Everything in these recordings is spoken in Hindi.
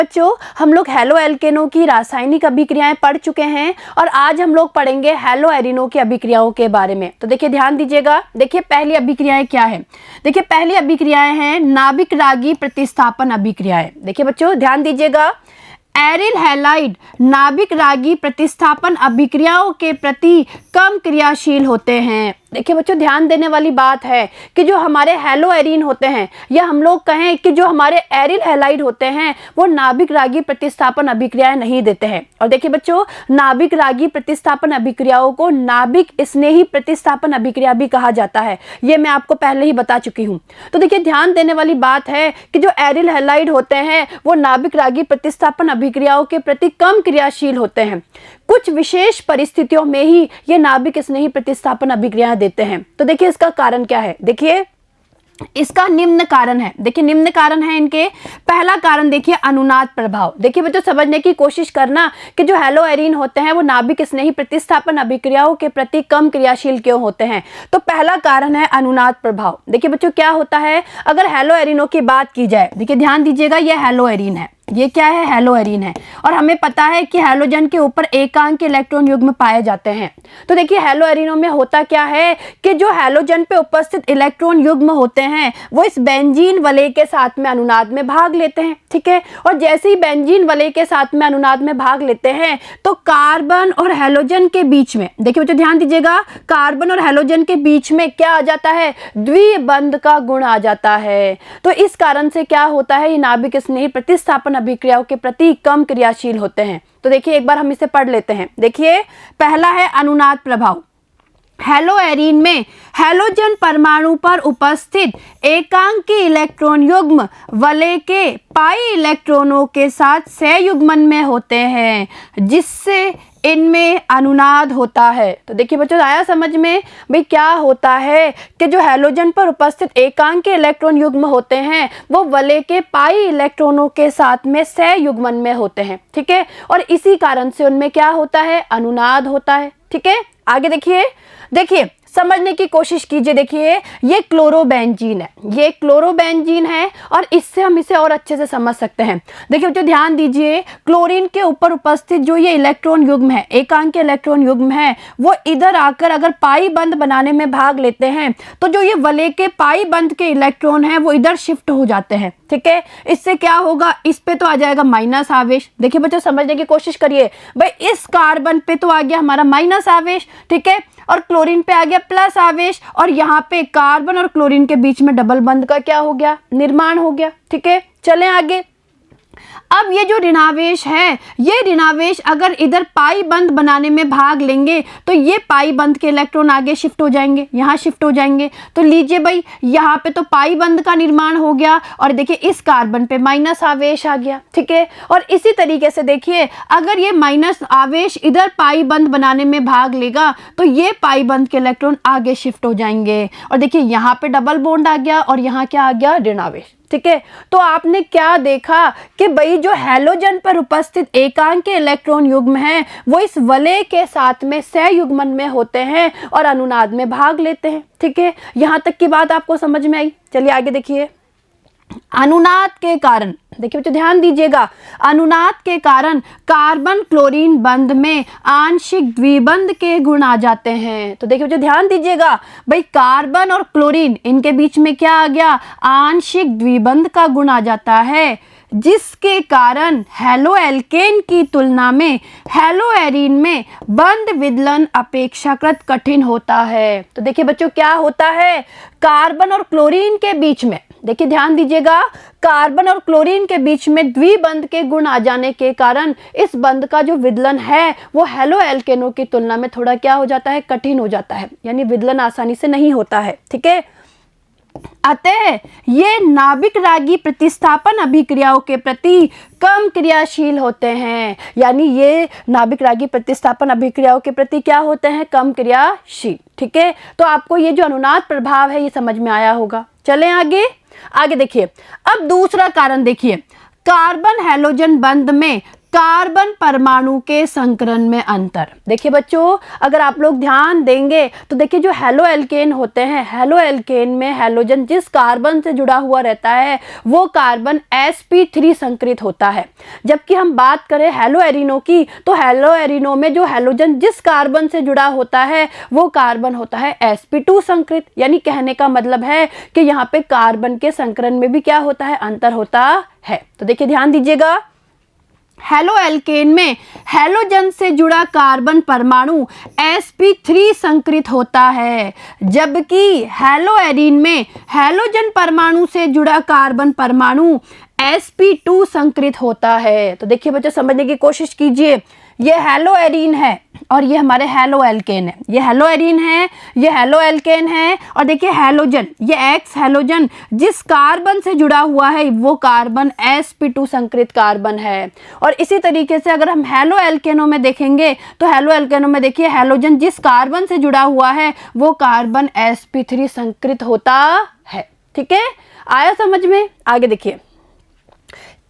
बच्चों, हम लोग हैलो एल्केनों की रासायनिक अभिक्रियाएं पढ़ चुके हैं और आज हम लोग पढ़ेंगे हैलो एरिनो की अभिक्रियाओं के बारे में। तो देखिए ध्यान दीजिएगा। देखिए पहली अभिक्रियाएं क्या है। देखिए पहली अभिक्रियाएं हैं नाभिक रागी प्रतिस्थापन अभिक्रियाएं। देखिए बच्चों ध्यान दीजिएगा, एरिल हैलाइड नाभिक रागी प्रतिस्थापन अभिक्रियाओं के प्रति कम क्रियाशील होते हैं। देखिए बच्चों ध्यान देने वाली बात है कि जो हमारे हैलो एरीन होते हैं या हम लोग कहें कि जो हमारे एरिल हैलाइड होते हैं वो नाभिक रागी प्रतिस्थापन अभिक्रियाएं नहीं देते हैं। और देखिए बच्चों, नाभिक रागी प्रतिस्थापन अभिक्रियाओं को नाभिक स्नेही प्रतिस्थापन अभिक्रिया भी कहा जाता है। ये मैं आपको पहले ही बता चुकी हूँ। तो देखिए ध्यान देने वाली बात है कि जो एरिल हैलाइड होते हैं वो नाभिक रागी प्रतिस्थापन अभिक्रियाओं के प्रति कम क्रियाशील होते हैं। कुछ विशेष परिस्थितियों में ही ये नाभिक स्नेही प्रतिस्थापन अभिक्रियाएं देते हैं। तो देखिए इसका कारण क्या है। देखिए इसका निम्न कारण है। देखिए निम्न कारण है इनके। पहला कारण देखिए अनुनाद प्रभाव। देखिए बच्चों समझने की कोशिश करना कि जो हैलो एरीन होते हैं वो नाभिक स्नेही प्रतिस्थापन अभिक्रियाओं के प्रति कम क्रियाशील क्यों होते हैं। तो पहला कारण है अनुनाद प्रभाव। देखिए बच्चों क्या होता है, अगर हैलो एरीनों की बात की जाए, देखिए ध्यान दीजिएगा, ये हैलो एरीन है, ये क्या है, हैलो एरीन है। और हमें पता है कि हैलोजन के ऊपर एकांक इलेक्ट्रॉन युग्म पाए जाते हैं। तो देखिए हैलो एरीनों में होता क्या है कि जो हैलोजन पे उपस्थित इलेक्ट्रॉन युग्म होते हैं वो इस बेंजीन वलय के साथ में अनुनाद में भाग लेते हैं। ठीक है, और जैसे ही बेंजीन वलय के साथ में अनुनाद में भाग लेते हैं तो कार्बन और हैलोजन के बीच में, देखिए बच्चों ध्यान दीजिएगा, कार्बन और हैलोजन के बीच में क्या आ जाता है, द्विबंध का गुण आ जाता है। तो इस कारण से क्या होता है, ये नाभिक स्नेही प्रतिस्थापन अभिक्रियाओं के प्रति कम क्रियाशील होते हैं। तो देखिए एक बार हम इसे पढ़ लेते हैं। देखिए पहला है अनुनाद प्रभाव। हैलो एरीन में हैलोजन परमाणु पर उपस्थित एकांकी इलेक्ट्रॉन युग्म वलय के पाई इलेक्ट्रॉनों के साथ सहयुग्मन में होते हैं जिससे इनमें अनुनाद होता है। तो देखिए बच्चों आया समझ में, भाई क्या होता है कि जो हैलोजन पर उपस्थित एकांकी इलेक्ट्रॉन युग्म होते हैं वो वलय के पाई इलेक्ट्रॉनों के साथ में सहयुग्मन में होते हैं। ठीक है, और इसी कारण से उनमें क्या होता है, अनुनाद होता है। ठीक है, आगे देखिए, देखिए समझने की कोशिश कीजिए। देखिए ये क्लोरोबेंजीन है, ये क्लोरोबेंजीन है और इससे हम इसे और अच्छे से समझ सकते हैं। देखिए बच्चों ध्यान दीजिए, क्लोरीन के ऊपर उपस्थित जो ये इलेक्ट्रॉन युग्म है, एकांकी इलेक्ट्रॉन युग्म है, वो इधर आकर अगर पाई बंध बनाने में भाग लेते हैं तो जो ये वलय के पाई बंध के इलेक्ट्रॉन है वो इधर शिफ्ट हो जाते हैं। ठीक है, इससे क्या होगा, इस पे तो आ जाएगा माइनस आवेश। देखिए बच्चों समझने की कोशिश करिए, भाई इस कार्बन पे तो आ गया हमारा माइनस आवेश, ठीक है, और क्लोरीन पे आ गया प्लस आवेश, और यहाँ पे कार्बन और क्लोरीन के बीच में डबल बंध का क्या हो गया, निर्माण हो गया। ठीक है, चलें आगे। अब ये जो ऋणावेश है, ये ऋणावेश अगर इधर पाई बंध बनाने में भाग लेंगे तो ये पाई बंध के इलेक्ट्रॉन आगे शिफ्ट हो जाएंगे, यहाँ शिफ्ट हो जाएंगे। तो लीजिए भाई यहाँ पे तो पाई बंध का निर्माण हो गया और देखिए इस कार्बन पे माइनस आवेश आ गया। ठीक है, और इसी तरीके से देखिए अगर ये माइनस आवेश इधर पाई बंध बनाने में भाग लेगा तो ये पाई बंध के इलेक्ट्रॉन आगे शिफ्ट हो जाएंगे और देखिए यहाँ पे डबल बॉन्ड आ गया और यहाँ क्या आ गया, ऋणावेश। ठीक है, तो आपने क्या देखा कि भाई जो हैलोजन पर उपस्थित एकांकी इलेक्ट्रॉन युग्म है वो इस वलय के साथ में सहयुग्मन में होते हैं और अनुनाद में भाग लेते हैं। ठीक है, यहां तक की बात आपको समझ में आई। चलिए आगे देखिए, अनुनाद के कारण, देखिए बच्चों ध्यान दीजिएगा, अनुनाद के कारण कार्बन क्लोरीन बंध में आंशिक द्विबंध के गुण आ जाते हैं। तो देखिए बच्चों ध्यान दीजिएगा, भाई कार्बन और क्लोरीन इनके बीच में क्या आ गया, आंशिक द्विबंध का गुण आ जाता है जिसके कारण हैलो एल्केन की तुलना में हैलो एरीन में बंध विदलन अपेक्षाकृत कठिन होता है। तो देखिए बच्चों क्या होता है, कार्बन और क्लोरीन के बीच में, देखिए ध्यान दीजिएगा, कार्बन और क्लोरीन के बीच में द्विबंध के गुण आ जाने के कारण इस बंध का जो विदलन है वो हैलो एल्केनों की तुलना में थोड़ा क्या हो जाता है, कठिन हो जाता है, यानी विदलन आसानी से नहीं होता है। ठीक है, अतः ये नाभिक रागी प्रतिस्थापन अभिक्रियाओं के प्रति कम क्रियाशील होते हैं, यानी ये नाभिक रागी प्रतिस्थापन अभिक्रियाओं के प्रति क्या होते हैं, कम क्रियाशील। ठीक है, तो आपको ये जो अनुनाद प्रभाव है ये समझ में आया होगा। चलें आगे, आगे देखिए। अब दूसरा कारण देखिए, कार्बन हैलोजन बंध में कार्बन परमाणु के संकरण में अंतर। देखिए बच्चों, अगर आप लोग ध्यान देंगे तो देखिए जो हेलो एल्केन होते हैं, हेलो एल्केन में हैलोजन जिस कार्बन से जुड़ा हुआ रहता है वो कार्बन sp3 संकरित होता है। जबकि हम बात करें हेलो एरिनो की, तो हेलो एरिनो में जो हैलोजन जिस कार्बन से जुड़ा होता है वो कार्बन होता है sp2 संकरित। यानी कहने का मतलब है कि यहाँ पे कार्बन के संकरण में भी क्या होता है, अंतर होता है। तो देखिए ध्यान दीजिएगा, हेलो एल्केन में हैलोजन से जुड़ा कार्बन परमाणु sp3 संकरित होता है, जबकि हेलो एरीन में हैलोजन परमाणु से जुड़ा कार्बन परमाणु sp2 संकरित होता है। तो देखिए बच्चों, समझने की कोशिश कीजिए, ये हेलो एरीन है और ये हमारे हेलो एल्केन है। ये हेलो एरीन है, ये हेलो एल्केन है, और देखिए हैलोजन, ये एक्स हैलोजन जिस कार्बन से जुड़ा हुआ है वो कार्बन sp2 संकरित कार्बन है। और इसी तरीके से अगर हम हेलो एल्केनों में देखेंगे तो हेलो एल्केनों में देखिए हैलोजन जिस कार्बन से जुड़ा हुआ है वो कार्बन sp3 संकरित होता है। ठीक है, आया समझ में? आगे देखिए,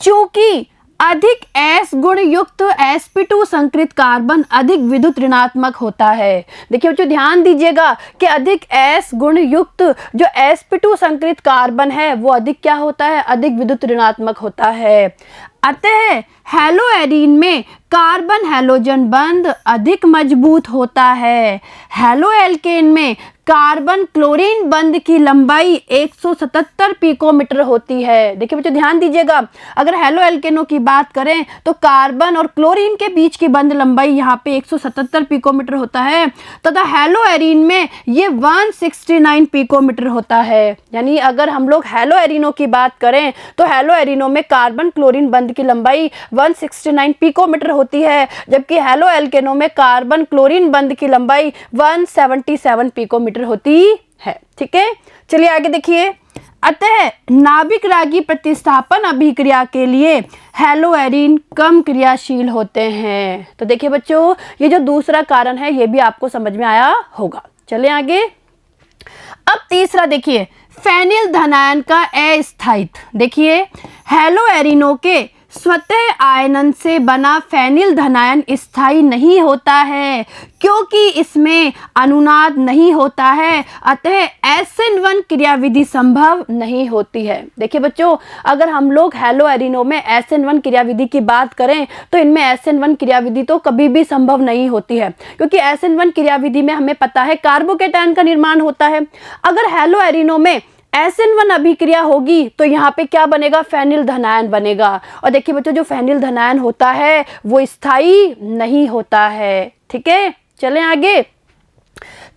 चूंकि अधिक S गुण युक्त sp2 संकरित कार्बन अधिक विद्युत ऋणात्मक होता है। देखिए बच्चों, ध्यान दीजिएगा कि अधिक S गुण युक्त जो sp2 संकरित कार्बन है वो अधिक क्या होता है, अधिक विद्युत ऋणात्मक होता है। अतः हेलो एरीन में कार्बन हैलोजन बंध अधिक मजबूत होता है। हेलो एल्केन में कार्बन क्लोरीन बंध की लंबाई 177 पिकोमीटर होती है। देखिए बच्चों, ध्यान दीजिएगा, अगर हेलो एल्केनों की बात करें तो कार्बन और क्लोरीन के बीच की बंध लंबाई यहाँ पे 177 पिकोमीटर होता है, तथा हेलो एरीन में ये 169 पिकोमीटर होता है। यानी अगर हम लोग हेलो एरीनों की बात करें तो हेलो एरीनों में कार्बन क्लोरीन बंध की लंबाई 169 पिकोमीटर होती है, जबकि हेलो एल्केनों में कार्बन क्लोरीन बंध की लंबाई 177 पिकोमीटर होती है। ठीक है, चलिए आगे देखिए। अतः नाभिक रागी प्रतिस्थापन अभिक्रिया के लिए हेलो एरीन कम क्रियाशील होते हैं। तो देखिए बच्चों, ये जो दूसरा कारण है ये भी आपको समझ में आया होगा। चलिए आगे। अब तीसरा देखिए, फेनिल धनायन का अस्थायित्व। देखिए, हेलो एरीनों के स्वतः आयनन से बना फेनिल धनायन स्थायी नहीं होता है क्योंकि इसमें अनुनाद नहीं होता है, अतः SN1 क्रियाविधि संभव नहीं होती है। देखिए बच्चों, अगर हम लोग हेलो एरीनों में SN1 क्रियाविधि की बात करें तो इनमें SN1 क्रियाविधि तो कभी भी संभव नहीं होती है, क्योंकि SN1 क्रियाविधि में हमें पता है कार्बोकेटायन का निर्माण होता है। अगर हेलो एरीनों में SN1 अभिक्रिया होगी तो यहाँ पे क्या बनेगा, फेनिल धनायन बनेगा। और देखिए बच्चों, जो फेनिल धनायन होता है वो स्थायी नहीं होता है। ठीक है, चलें आगे।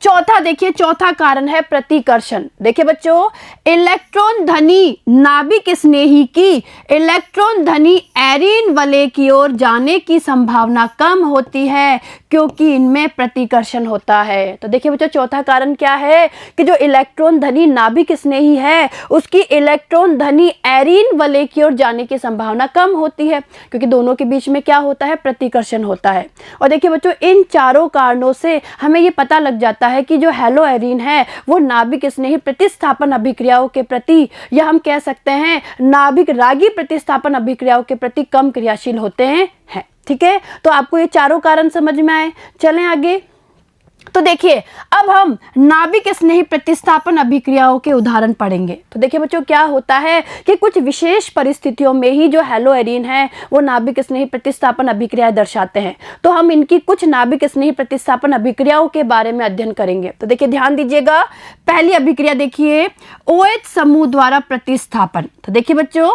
चौथा देखिए, चौथा कारण है प्रतिकर्षण। देखिए बच्चों, इलेक्ट्रॉन धनी नाभिक स्नेही की इलेक्ट्रॉन धनी एरीन वलय की ओर जाने की संभावना कम होती है क्योंकि इनमें प्रतिकर्षण होता है। तो देखिए बच्चों, चौथा कारण क्या है कि जो इलेक्ट्रॉन धनी नाभिक स्नेही है उसकी इलेक्ट्रॉन धनी एरीन वलय की ओर जाने की संभावना कम होती है, क्योंकि दोनों के बीच में क्या होता है, प्रतिकर्षण होता है। और देखिए बच्चों, इन चारों कारणों से हमें ये पता लग जाता है कि जो हेलो एरीन है वो नाभिक स्नेही प्रतिस्थापन अभिक्रियाओं के प्रति, या हम कह सकते हैं नाभिक रागी प्रतिस्थापन अभिक्रियाओं के प्रति कम क्रियाशील होते हैं। ठीक है, तो आपको ये चारों कारण समझ में आए। चलें आगे। तो देखिए, अब हम नाभिक स्नेही प्रतिस्थापन अभिक्रियाओं के उदाहरण पढ़ेंगे। तो देखिए बच्चों, क्या होता है कि कुछ विशेष परिस्थितियों में ही जो हेलो एरीन है वो नाभिक स्नेही प्रतिस्थापन अभिक्रियाएं दर्शाते हैं। तो हम इनकी कुछ नाभिक स्नेही प्रतिस्थापन अभिक्रियाओं के बारे में अध्ययन करेंगे। तो देखिए ध्यान दीजिएगा, पहली अभिक्रिया देखिए, OH समूह द्वारा प्रतिस्थापन। तो देखिए बच्चों,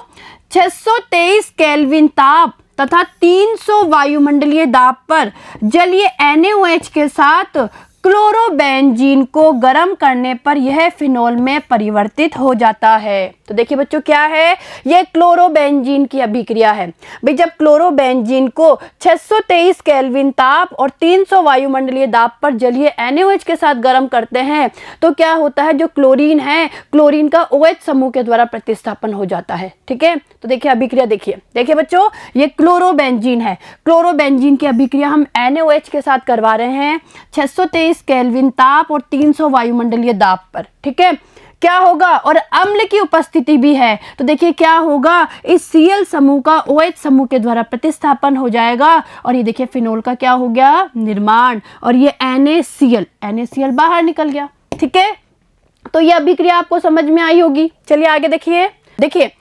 623 केल्विन ताप तथा 300 वायुमंडलीय दाब पर जलीय NaOH के साथ क्लोरोबेंजीन को गर्म करने पर यह फिनोल में परिवर्तित हो जाता है। तो देखिए बच्चों, क्या है, ये क्लोरोबेंजीन की अभिक्रिया है। भाई जब क्लोरोबेंजीन को 623 केल्विन ताप और 300 वायुमंडलीय दाब पर जलीय NaOH के साथ गर्म करते हैं तो क्या होता है, जो क्लोरीन है, क्लोरीन का OH समूह के द्वारा प्रतिस्थापन हो जाता है। ठीक है, तो देखिए अभिक्रिया देखिए बच्चों, ये क्लोरोबेंजीन है। क्लोरोबेंजीन की अभिक्रिया हम NaOH के साथ करवा रहे हैं 623 केल्विन ताप और 300 वायुमंडलीय दाब पर। ठीक है, क्या होगा, और अम्ल की उपस्थिति भी है, तो देखिए क्या होगा, इस Cl समूह का OH समूह के द्वारा प्रतिस्थापन हो जाएगा और ये देखिए फिनोल का क्या हो गया, निर्माण, और ये NaCl बाहर निकल गया। ठीक है, तो ये अभिक्रिया आपको समझ में आई होगी। चलिए आगे देखिए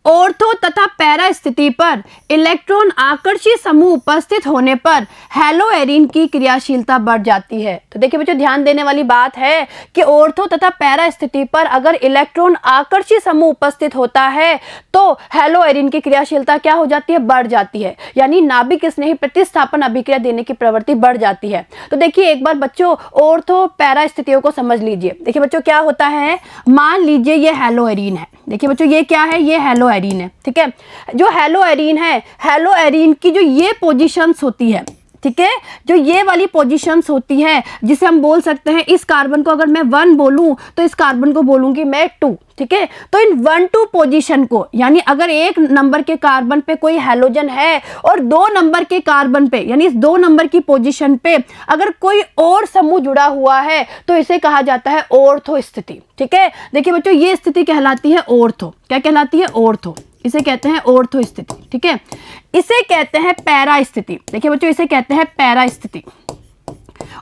ऑर्थो तथा पैरा स्थिति पर इलेक्ट्रॉन आकर्षी समूह उपस्थित होने पर हैलोएरिन की क्रियाशीलता बढ़ जाती है। तो देखिए बच्चों, ध्यान देने वाली बात है कि ऑर्थो तथा पैरा स्थिति पर अगर इलेक्ट्रॉन आकर्षी समूह उपस्थित होता है तो हैलोएरिन की क्रियाशीलता क्या हो जाती है, बढ़ जाती है, यानी नाभिक स्नेही प्रतिस्थापन अभिक्रिया देने की प्रवृत्ति बढ़ जाती है। तो देखिए एक बार बच्चों ऑर्थो पैरा स्थितियों को समझ लीजिए। देखिए बच्चों क्या होता है, मान लीजिए ये हैलोएरिन है। देखिए बच्चों ये क्या है, ये हैलोएरिन है। ठीक है, जो हैलोएरिन है, हैलोएरिन की जो ये पोजीशंस होती है, ठीक है, जो ये वाली पोजीशंस होती है, जिसे हम बोल सकते हैं, इस कार्बन को अगर मैं 1 बोलूं तो इस कार्बन को बोलूंगी मैं 2। ठीक है, तो इन 1-2 पोजीशन को, यानी अगर 1 नंबर के कार्बन पे कोई हैलोजन है और 2 नंबर के कार्बन पे, यानी इस 2 नंबर की पोजीशन पे अगर कोई और समूह जुड़ा हुआ है तो इसे कहा जाता है ऑर्थो स्थिति। ठीक है, देखिए बच्चों ये स्थिति कहलाती है ऑर्थो। क्या कहलाती है, ऑर्थो, इसे कहते हैं ऑर्थो स्थिति। ठीक है, इसे कहते हैं पैरा स्थिति। देखिए बच्चों इसे कहते हैं पैरा स्थिति,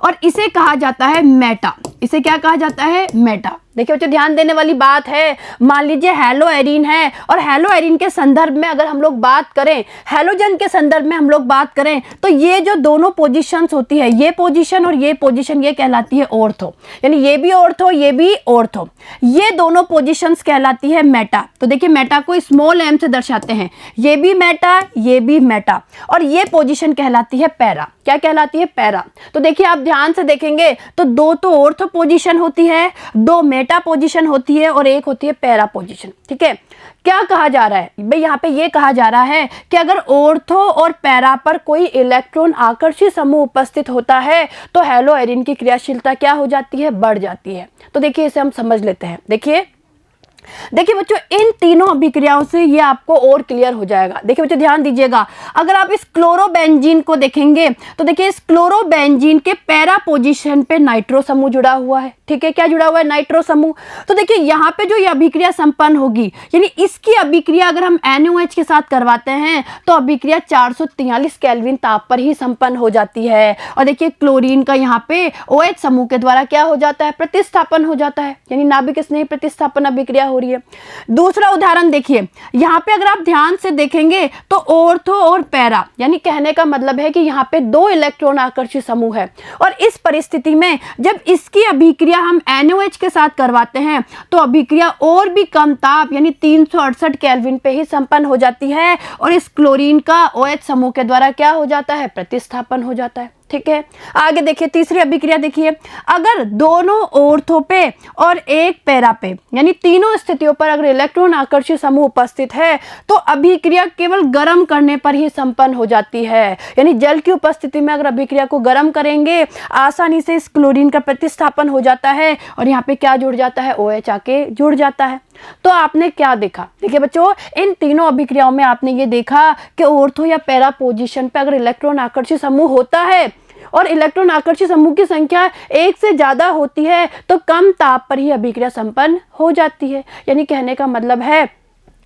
और इसे कहा जाता है मेटा। इसे क्या कहा जाता है, मेटा। देखिए बच्चों ध्यान देने वाली बात है, मान लीजिए हैलोएरिन है और हैलोएरिन के संदर्भ में अगर हम लोग बात करें, हैलोजन के संदर्भ में हम लोग बात करें, तो ये जो दोनों पोजीशंस होती है, ये पोजीशन और ये पोजीशन, ये कहलाती है ऑर्थो, यानी ये भी ऑर्थो ये भी ऑर्थो, ये दोनों पोजीशंस कहलाती है मेटा। तो देखिए मेटा को स्मॉल m से दर्शाते हैं, ये भी मेटा ये भी मेटा, और ये पोजीशन कहलाती है पैरा। क्या कहलाती है, पैरा। तो देखिए आप ध्यान से देखेंगे तो 2 तो ऑर्थो पोजीशन होती है, 2 मेटा पोजीशन होती है और 1 होती है पैरा पोजीशन। ठीक है, क्या कहा जा रहा है भाई, यहाँ पे ये कहा जा रहा है कि अगर ऑर्थो और पैरा पर कोई इलेक्ट्रॉन आकर्षी समूह उपस्थित होता है तो हैलोएरिन की क्रियाशीलता क्या हो जाती है, बढ़ जाती है। तो देखिए इसे हम समझ लेते हैं। देखिए बच्चों इन तीनों अभिक्रियाओं से ये आपको और क्लियर हो जाएगा। देखिए बच्चों ध्यान दीजिएगा, अगर आप इस क्लोरोबेंजीन को देखेंगे तो देखिए इस क्लोरोबेंजीन के पैरा पोजीशन पे नाइट्रो समूह जुड़ा हुआ है। ठीक है, क्या जुड़ा हुआ है, नाइट्रो समूह। तो देखिए यहाँ पे जो ये अभिक्रिया संपन्न होगी, यानी इसकी अभिक्रिया अगर हम NaOH के साथ करवाते हैं तो अभिक्रिया 443 केल्विन ताप पर ही संपन्न हो जाती है। और देखिए क्लोरीन का यहाँ पे OH समूह के द्वारा क्या हो जाता है, प्रतिस्थापन हो जाता है, यानी नाभिक स्नेही प्रतिस्थापन अभिक्रिया हो रही है। दूसरा उदाहरण देखिए, यहाँ पे अगर आप ध्यान से देखेंगे तो ऑर्थो और पैरा, यानी कहने का मतलब है कि यहाँ पे 2 इलेक्ट्रॉन आकर्षी समूह है, और इस परिस्थिति में जब इसकी अभिक्रिया हम NaOH के साथ करवाते हैं तो अभिक्रिया और भी कम ताप यानी 368 केल्विन पे ही संपन्न हो जाती है, और इस क्लोरीन का OH समूह के द्वारा क्या हो जाता है, प्रतिस्थापन हो जाता है। ठीक है, आगे देखिए तीसरी अभिक्रिया देखिए, अगर दोनों ऑर्थो पे और एक पैरा पे, यानी तीनों स्थितियों पर अगर इलेक्ट्रॉन आकर्षी समूह उपस्थित है तो अभिक्रिया केवल गर्म करने पर ही संपन्न हो जाती है, यानी जल की उपस्थिति में अगर अभिक्रिया को गर्म करेंगे आसानी से इस क्लोरीन का प्रतिस्थापन हो जाता है और यहाँ पे क्या जुड़ जाता है, OH आके जुड़ जाता है। तो आपने क्या देखा, देखिए बच्चों इन तीनों अभिक्रियाओं में आपने ये देखा कि ऑर्थो या पैरा पोजीशन पे अगर इलेक्ट्रॉन आकर्षी समूह होता है और इलेक्ट्रॉन आकर्षी समूह की संख्या 1 से ज्यादा होती है तो कम ताप पर ही अभिक्रिया संपन्न हो जाती है। यानी कहने का मतलब है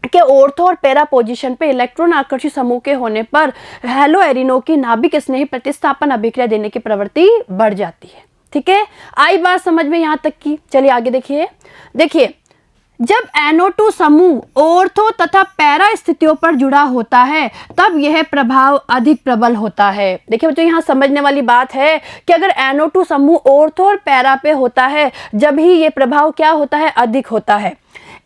कि ऑर्थो और पैरा पोजीशन पे इलेक्ट्रॉन आकर्षी समूह के होने पर हैलोएरिनों की नाभिक स्नेही प्रतिस्थापन अभिक्रिया देने की प्रवृत्ति बढ़ जाती है। ठीक है, आई बात समझ में यहाँ तक की। चलिए आगे देखिए जब NO2 समूह ऑर्थो तथा पैरा स्थितियों पर जुड़ा होता है तब यह प्रभाव अधिक प्रबल होता है। देखिए बच्चों यहाँ समझने वाली बात है कि अगर NO2 समूह ऑर्थो और पैरा पे होता है जब ही ये प्रभाव क्या होता है, अधिक होता है।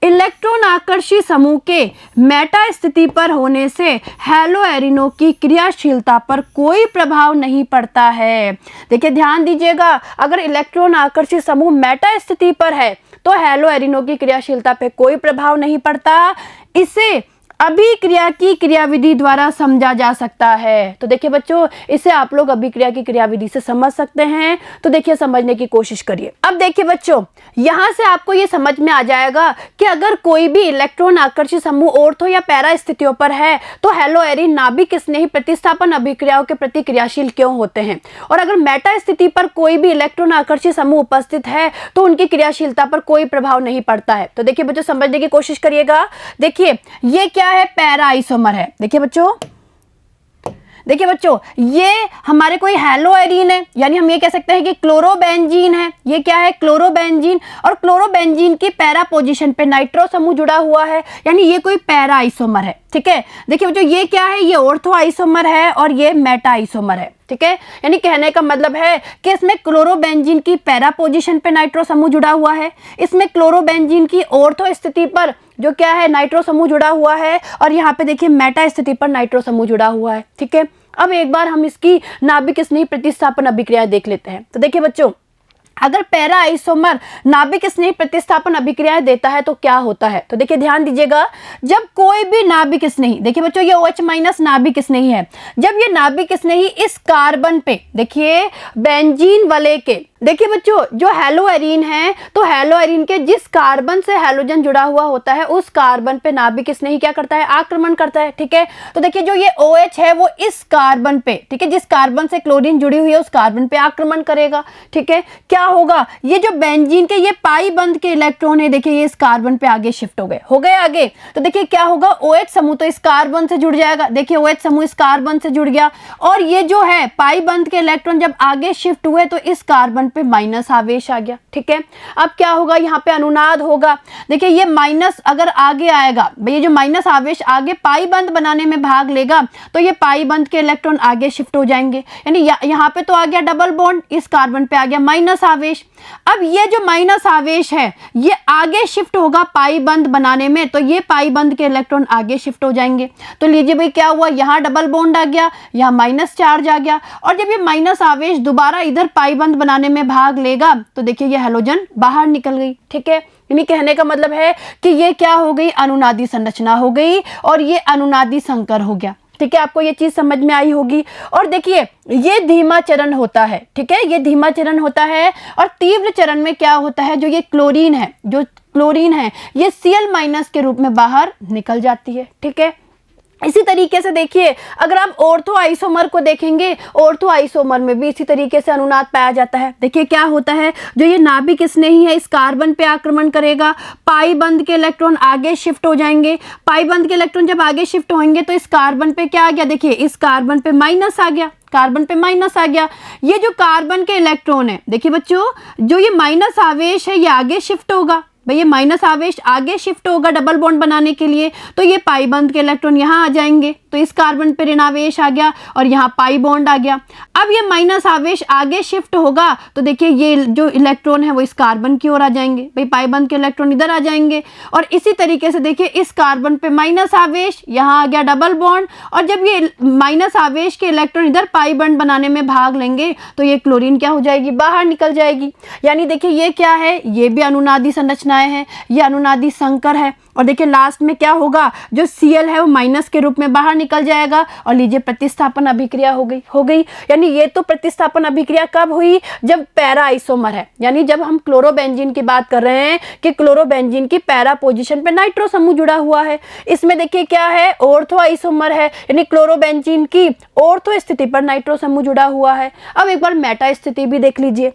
इलेक्ट्रॉन आकर्षी समूह के मेटा स्थिति पर होने से हैलोएरिनों की क्रियाशीलता पर कोई प्रभाव नहीं पड़ता है। देखिए ध्यान दीजिएगा, अगर इलेक्ट्रॉन आकर्षी समूह मेटा स्थिति पर है तो हैलोएरिनों की क्रियाशीलता पे कोई प्रभाव नहीं पड़ता। इसे अभिक्रिया की क्रियाविधि द्वारा समझा जा सकता है। तो देखिए बच्चों, इसे आप लोग अभिक्रिया की क्रियाविधि से समझ सकते हैं। तो देखिए समझने की कोशिश करिए। अब देखिए बच्चों, यहां से आपको ये समझ में आ जाएगा कि अगर कोई भी इलेक्ट्रॉन आकर्षित समूह ऑर्थो या पैरा स्थितियों पर है तो हेलो एरीन नाभिक स्नेही प्रतिस्थापन अभिक्रियाओं के प्रति क्रियाशील क्यों होते हैं, और अगर मेटा स्थिति पर कोई भी इलेक्ट्रॉन आकर्षित समूह उपस्थित है तो उनकी क्रियाशीलता पर कोई प्रभाव नहीं पड़ता है। तो देखिए बच्चों, समझने की कोशिश करिएगा। देखिए ये क्या है, पैरा आइसोमर है। देखिए बच्चों, ये हमारे कोई हेलो एरीन है, यानी हम ये कह सकते हैं कि क्लोरोबेंजीन है। ये क्या है, क्लोरोबेंजीन, और क्लोरोबेंजीन की पैरा पोजीशन पे नाइट्रो समूह जुड़ा हुआ है, यानी ये कोई पैरा आइसोमर है। ठीक है, देखिए बच्चों, ये क्या है, ये ऑर्थो आइसोमर है और ये मेटा आइसोमर है। ठीक है, यानी कहने का मतलब है कि इसमें क्लोरोबेंजीन की पैरा पोजीशन पे नाइट्रो समूह जुड़ा हुआ है, इसमें क्लोरोबेंजीन की ऑर्थो स्थिति पर जो क्या है, नाइट्रो समूह जुड़ा हुआ है, और यहाँ पे देखिए मेटा स्थिति पर नाइट्रो समूह जुड़ा हुआ है। ठीक है, अब एक बार हम इसकी नाभिक स्नेही प्रतिस्थापन अभिक्रियाएं देख लेते हैं। तो देखिए बच्चों, अगर पैरा आइसोमर नाभिक स्नेही प्रतिस्थापन अभिक्रियाएं देता है तो क्या होता है। तो देखिए ध्यान दीजिएगा, जब कोई भी नाभिक स्नेही, देखिए बच्चों ये OH माइनस नाभिक स्नेही है, जब ये नाभिक स्नेही इस कार्बन पे, देखिए बेंजीन वलय के, देखिए बच्चों जो हेलो एरीन है, तो हेलो एरीन के जिस कार्बन से हैलोजन जुड़ा हुआ होता है उस कार्बन पे नाभिक स्नेही क्या करता है, आक्रमण करता है। ठीक है, तो देखिए जो ये OH है वो इस कार्बन पे, ठीक है, जिस कार्बन से क्लोरीन जुड़ी हुई है उस कार्बन पे आक्रमण करेगा। ठीक है, क्या होगा, ये जो बेंजीन के ये पाई बंध के इलेक्ट्रॉन है, देखिए ये इस कार्बन पे आगे शिफ्ट हो गए आगे। तो देखिए क्या होगा, OH समूह तो इस कार्बन से जुड़ जाएगा। देखिए OH समूह इस कार्बन से जुड़ गया, और ये जो है पाई बंध के इलेक्ट्रॉन जब आगे शिफ्ट हुए तो इस कार्बन पे माइनस आवेश आ गया। ठीक है, अब क्या होगा, यहाँ पे अनुनाद होगा। देखिए ये माइनस अगर आगे आएगा, ये जो माइनस आवेश आगे पाई बंध बनाने में भाग लेगा तो ये पाई बंध के इलेक्ट्रॉन आगे शिफ्ट हो जाएंगे, यानी यहाँ पे तो आ गया डबल बॉन्ड, इस कार्बन पे आ गया माइनस आवेश। अब ये जो माइनस आवेश है ये आगे शिफ्ट होगा पाई बंध बनाने में, तो ये पाई बंध के इलेक्ट्रॉन आगे शिफ्ट हो जाएंगे। तो लीजिए भाई क्या हुआ, यहाँ डबल बॉन्ड आ गया, यहाँ माइनस चार्ज आ गया, और जब ये माइनस आवेश दोबारा इधर पाई बंध बनाने में भाग लेगा तो देखिए ये हैलोजन बाहर निकल गई। ठीक है, यानी कहने का मतलब है कि ये क्या हो गई, अनुनादी संरचना हो गई और ये अनुनादी संकर हो गया। ठीक है, आपको ये चीज समझ में आई होगी। और देखिए ये धीमा चरण होता है। ठीक है, ये धीमा चरण होता है, और तीव्र चरण में क्या होता है, जो क्लोरीन है ये Cl माइनस के रूप में बाहर निकल जाती है। ठीक है, इसी तरीके से देखिए अगर आप ऑर्थो आइसोमर को देखेंगे, ऑर्थो आइसोमर में भी इसी तरीके से अनुनाद पाया जाता है। देखिए क्या होता है, जो ये नाभिक स्नेही है इस कार्बन पे आक्रमण करेगा, पाई बंध के इलेक्ट्रॉन आगे शिफ्ट हो जाएंगे, पाई बंध के इलेक्ट्रॉन जब आगे शिफ्ट होंगे तो इस कार्बन पे क्या आ गया, देखिए इस कार्बन पे माइनस आ गया, कार्बन पे माइनस आ गया। ये जो कार्बन के इलेक्ट्रॉन है, देखिए बच्चों जो ये माइनस आवेश है ये आगे शिफ्ट होगा, भाई ये माइनस आवेश आगे शिफ्ट होगा डबल बॉन्ड बनाने के लिए, तो ये पाई बंध के इलेक्ट्रॉन यहाँ आ जाएंगे, तो इस कार्बन पे ऋण आवेश आ गया और यहाँ पाई बॉन्ड आ गया। अब ये माइनस आवेश आगे शिफ्ट होगा तो देखिए ये जो इलेक्ट्रॉन है वो इस कार्बन की ओर आ जाएंगे, भाई पाई बंध के इलेक्ट्रॉन इधर आ जाएंगे, और इसी तरीके से देखिए इस कार्बन पे माइनस आवेश, यहाँ आ गया डबल बॉन्ड, और जब ये माइनस आवेश के इलेक्ट्रॉन इधर पाई बंध बनाने में भाग लेंगे तो ये क्लोरीन क्या हो जाएगी, बाहर निकल जाएगी। यानी देखिए ये क्या है, ये भी अनुनादी संरचनाएं हैं, ये अनुनादी संकर है। और देखिए लास्ट में क्या होगा, जो Cl है वो माइनस के रूप में बाहर निकल जाएगा, और लीजिए प्रतिस्थापन अभिक्रिया हो गई। यानी ये तो प्रतिस्थापन अभिक्रिया कब हुई, जब पैरा आइसोमर है, यानी जब हम क्लोरोबेंजीन की बात कर रहे हैं कि क्लोरोबेंजीन की पैरा पोजीशन पे नाइट्रो समूह जुड़ा हुआ है। इसमें देखिए क्या है, ऑर्थो आइसोमर है, यानी क्लोरोबेंजीन की ऑर्थो स्थिति पर नाइट्रो समूह जुड़ा हुआ है। अब एक बार मेटा स्थिति भी देख लीजिए।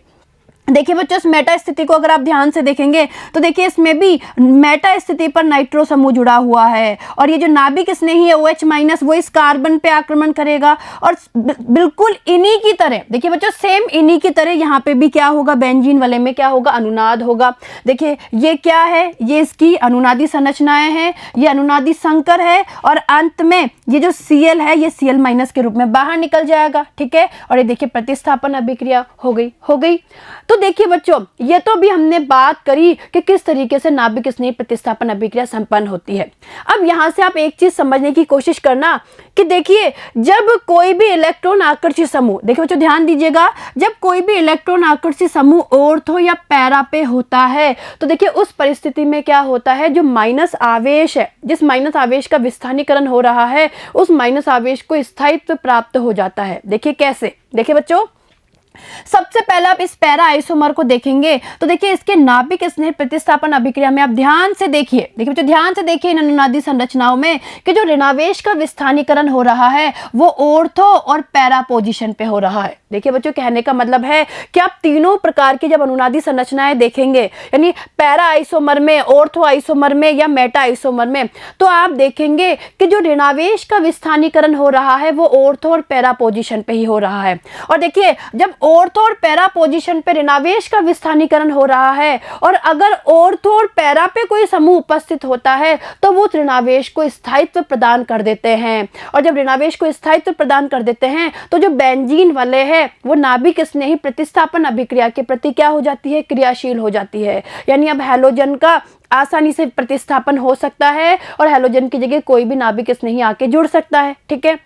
देखिए बच्चों इस मेटा स्थिति को अगर आप ध्यान से देखेंगे तो देखिए इसमें भी मेटा स्थिति पर नाइट्रो समूह जुड़ा हुआ है, और ये जो नाभिक स्नेही है OH माइनस वो इस कार्बन पे आक्रमण करेगा, और बिल्कुल इन्हीं की तरह देखिए बच्चों सेम इन्हीं की तरह यहाँ पे भी क्या होगा, बेंजीन वाले में क्या होगा, अनुनाद होगा। देखिए ये क्या है, ये इसकी अनुनादी संरचनाएं हैं, ये अनुनादी संकर है, और अंत में ये जो Cl है ये Cl माइनस के रूप में बाहर निकल जाएगा। ठीक है, और ये देखिए प्रतिस्थापन अभिक्रिया हो गई। तो तो देखिए बच्चों, ये तो भी हमने बात करी कि किस तरीके से नाभिक स्नेही प्रतिस्थापन अभिक्रिया संपन्न होती है। अब यहाँ से आप एक चीज समझने की कोशिश करना कि देखिए, जब कोई भी इलेक्ट्रॉन आकर्षित समूह, देखिए बच्चों ध्यान दीजिएगा, जब कोई भी इलेक्ट्रॉन आकर्षित समूह ऑर्थो या पैरा पे होता है तो देखिए उस परिस्थिति में क्या होता है, जो माइनस आवेश है, जिस माइनस आवेश का विस्थानीकरण हो रहा है, उस माइनस आवेश को स्थायित्व प्राप्त हो जाता है। देखिए कैसे, देखिए बच्चों, सबसे पहले आप इस पैरा आइसोमर को देखेंगे तो देखिए इसके नाभिक स्नेह प्रतिस्थापन अभिक्रिया में आप ध्यान से देखिए, देखिए बच्चों ध्यान से देखिए इन अनुनादी संरचनाओं में कि जो ऋणावेश का विस्थानीकरण हो रहा है वो ऑर्थो और पैरा पोजीशन पे हो रहा है। देखिए बच्चों, कहने का मतलब है कि आप तीनों प्रकार की जब अनुनादी संरचनाएं देखेंगे, यानी पैरा आइसोमर में, ऑर्थो आइसोमर में या मेटा आइसोमर में, तो आप देखेंगे कि जो ऋणावेश का विस्थानीकरण हो रहा है वो ऑर्थो और पैरा पोजीशन पे ही हो रहा है। और देखिए, जब ऑर्थो और पैरा पोजीशन पे ऋणावेश का विस्थानीकरण हो रहा है और अगर ऑर्थो और पैरा पे कोई समूह उपस्थित होता है तो वो ऋणावेश को स्थायित्व प्रदान कर देते हैं। और जब ऋणावेश को स्थायित्व प्रदान कर देते हैं तो जो बेंजीन वाले हैं वो नाभिक स्नेही प्रतिस्थापन अभिक्रिया के प्रति क्या हो जाती है, क्रियाशील हो जाती है। यानी अब हैलोजन का आसानी से प्रतिस्थापन हो सकता है और हैलोजन की जगह कोई भी नाभिक स्नेही आके जुड़ सकता है। ठीक है,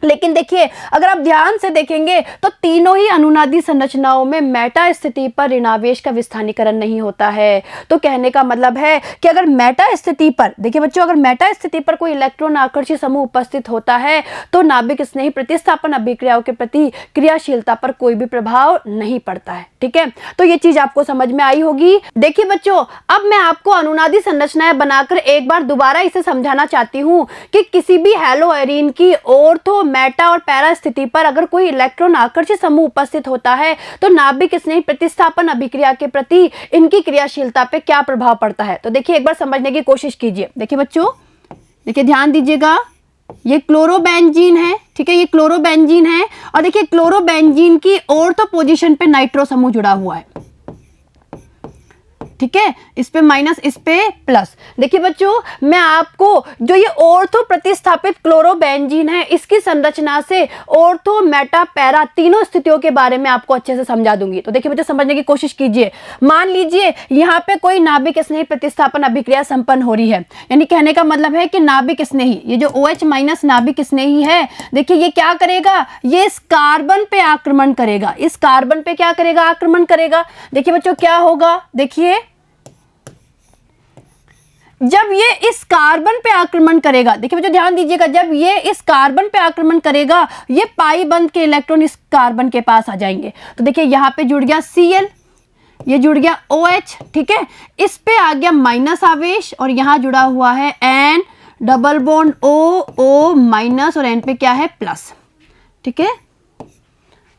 लेकिन देखिए अगर आप ध्यान से देखेंगे तो तीनों ही अनुनादी संरचनाओं में मेटा स्थिति पर ऋणावेश का विस्थानीकरण नहीं होता है। तो कहने का मतलब है कि अगर मेटा स्थिति पर, देखिए बच्चों, अगर मेटा स्थिति पर कोई इलेक्ट्रॉन आकर्षित समूह उपस्थित होता है तो नाभिक स्नेही प्रतिस्थापन अभिक्रियाओं के प्रति क्रियाशीलता पर कोई भी प्रभाव नहीं पड़ता है। ठीक है, तो ये चीज आपको समझ में आई होगी। देखिए बच्चों, अब मैं आपको अनुनादी संरचनाएं बनाकर एक बार दोबारा इसे समझाना चाहती हूँ कि किसी भी हैलोएरीन की ऑर्थो, मेटा और पैरा स्थिति पर अगर कोई इलेक्ट्रॉन आकर्षित समूह उपस्थित होता है तो नाभिक स्नेही प्रतिस्थापन अभिक्रिया के प्रति इनकी क्रियाशीलता पे क्या प्रभाव पड़ता है। तो देखिए एक बार समझने की कोशिश कीजिए। देखिए बच्चों, देखिए ध्यान दीजिएगा, ये क्लोरोबेंजीन है। ठीक है, ये क्लोरोबेंजीन है और देखिए क्लोरोबेंजीन की ऑर्थो पोजीशन पे नाइट्रो समूह जुड़ा हुआ है। ठीक है, इस पे माइनस, इस पे प्लस। देखिए बच्चों, मैं आपको जो ये ऑर्थो प्रतिस्थापित क्लोरोबेंजीन है इसकी संरचना से ऑर्थो, मेटा, पैरा तीनों स्थितियों के बारे में आपको अच्छे से समझा दूंगी। तो देखिए बच्चों, समझने की कोशिश कीजिए। मान लीजिए यहाँ पे कोई नाभिक स्नेही प्रतिस्थापन अभिक्रिया संपन्न हो रही है, यानी कहने का मतलब है कि नाभिक स्नेही, ये जो OH माइनस नाभिक स्नेही है, देखिए ये क्या करेगा, ये इस कार्बन पे आक्रमण करेगा। इस कार्बन पे क्या करेगा, आक्रमण करेगा। देखिए बच्चों क्या होगा, देखिए जब ये इस कार्बन पे आक्रमण करेगा, देखिए बच्चों ध्यान दीजिएगा, जब ये इस कार्बन पे आक्रमण करेगा ये पाई बंध के इलेक्ट्रॉन इस कार्बन के पास आ जाएंगे। तो देखिए यहाँ पे जुड़ गया Cl, ये जुड़ गया OH। ठीक है, इस पे आ गया माइनस आवेश और यहाँ जुड़ा हुआ है N double bond O minus और N पे क्या है, प्लस। ठीक है,